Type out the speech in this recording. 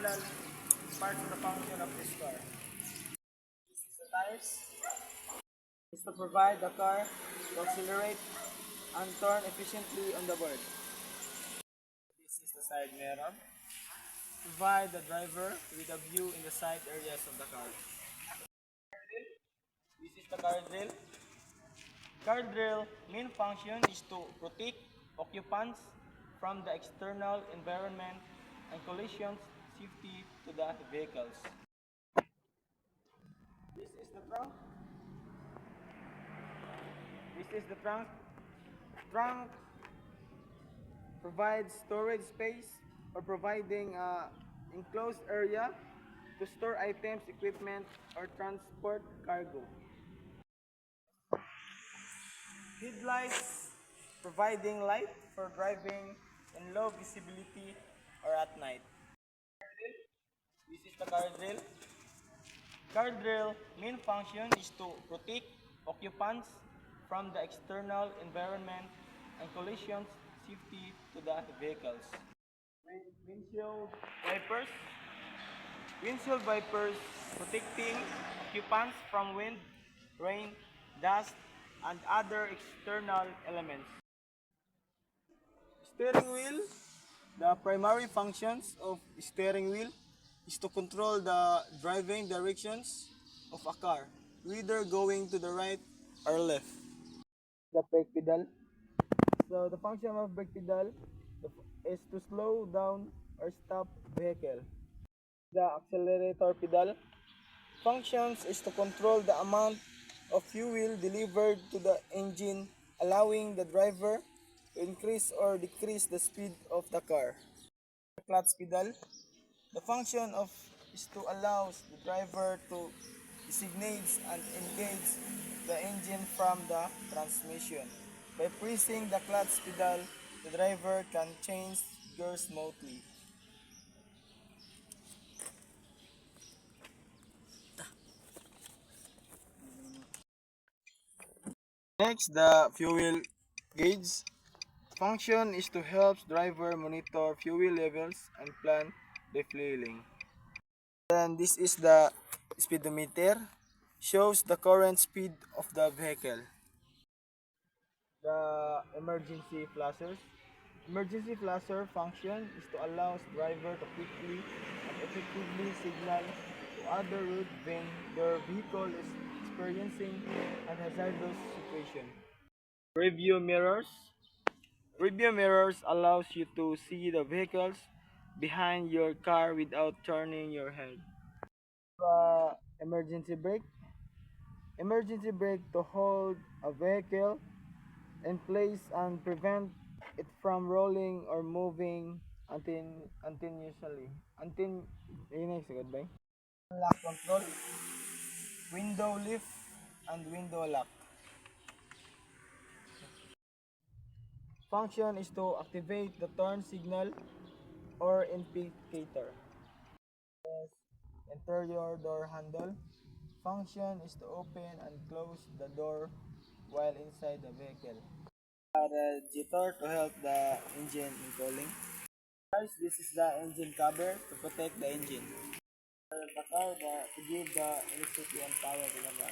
general parts of the function of this car. The tires is to provide the car to accelerate and turn efficiently on the board. This is the side mirror. Provide the driver with a view in the side areas of the car. This is the car drill. Car drill main function is to protect occupants from the external environment and collisions safety to the vehicles. This is the trunk. This is the trunk. Trunk provides storage space or providing enclosed area to store items, equipment, or transport cargo. Headlights providing light for driving in low visibility or at night. This is the car drill. Car drill main function is to protect occupants from the external environment and collisions safety to the vehicles. Windshield wipers. Windshield wipers protecting occupants from wind, rain, dust, and other external elements. Steering wheel. The primary functions of steering wheel is to control the driving directions of a car, whether going to the right or left. The brake pedal. So the function of brake pedal is to slow down or stop vehicle. The accelerator pedal functions is to control the amount of fuel delivered to the engine, allowing the driver to increase or decrease the speed of the car. The clutch pedal, the function of is to allow the driver to designate and engage the engine from the transmission. By pressing the clutch pedal, the driver can change gears smoothly. Next, the fuel gauge function is to help driver monitor fuel levels and plan refueling. Then this is the speedometer, shows the current speed of the vehicle. The emergency flashers. Emergency flasher function is to allow driver to quickly and effectively signal to other route when their vehicle is experiencing a hazardous situation. Review mirrors. Review mirrors allows you to see the vehicles behind your car without turning your head. Emergency brake. Emergency brake to hold a vehicle in place and prevent it from rolling or moving continuously. Goodbye. Lock control, window lift, and window lock. Function is to activate the turn signal or indicator. Interior door handle. Function is to open and close the door while inside the vehicle. Radiator to help the engine in cooling. This is the engine cover to protect the engine. The car to give the electricity and power to the car.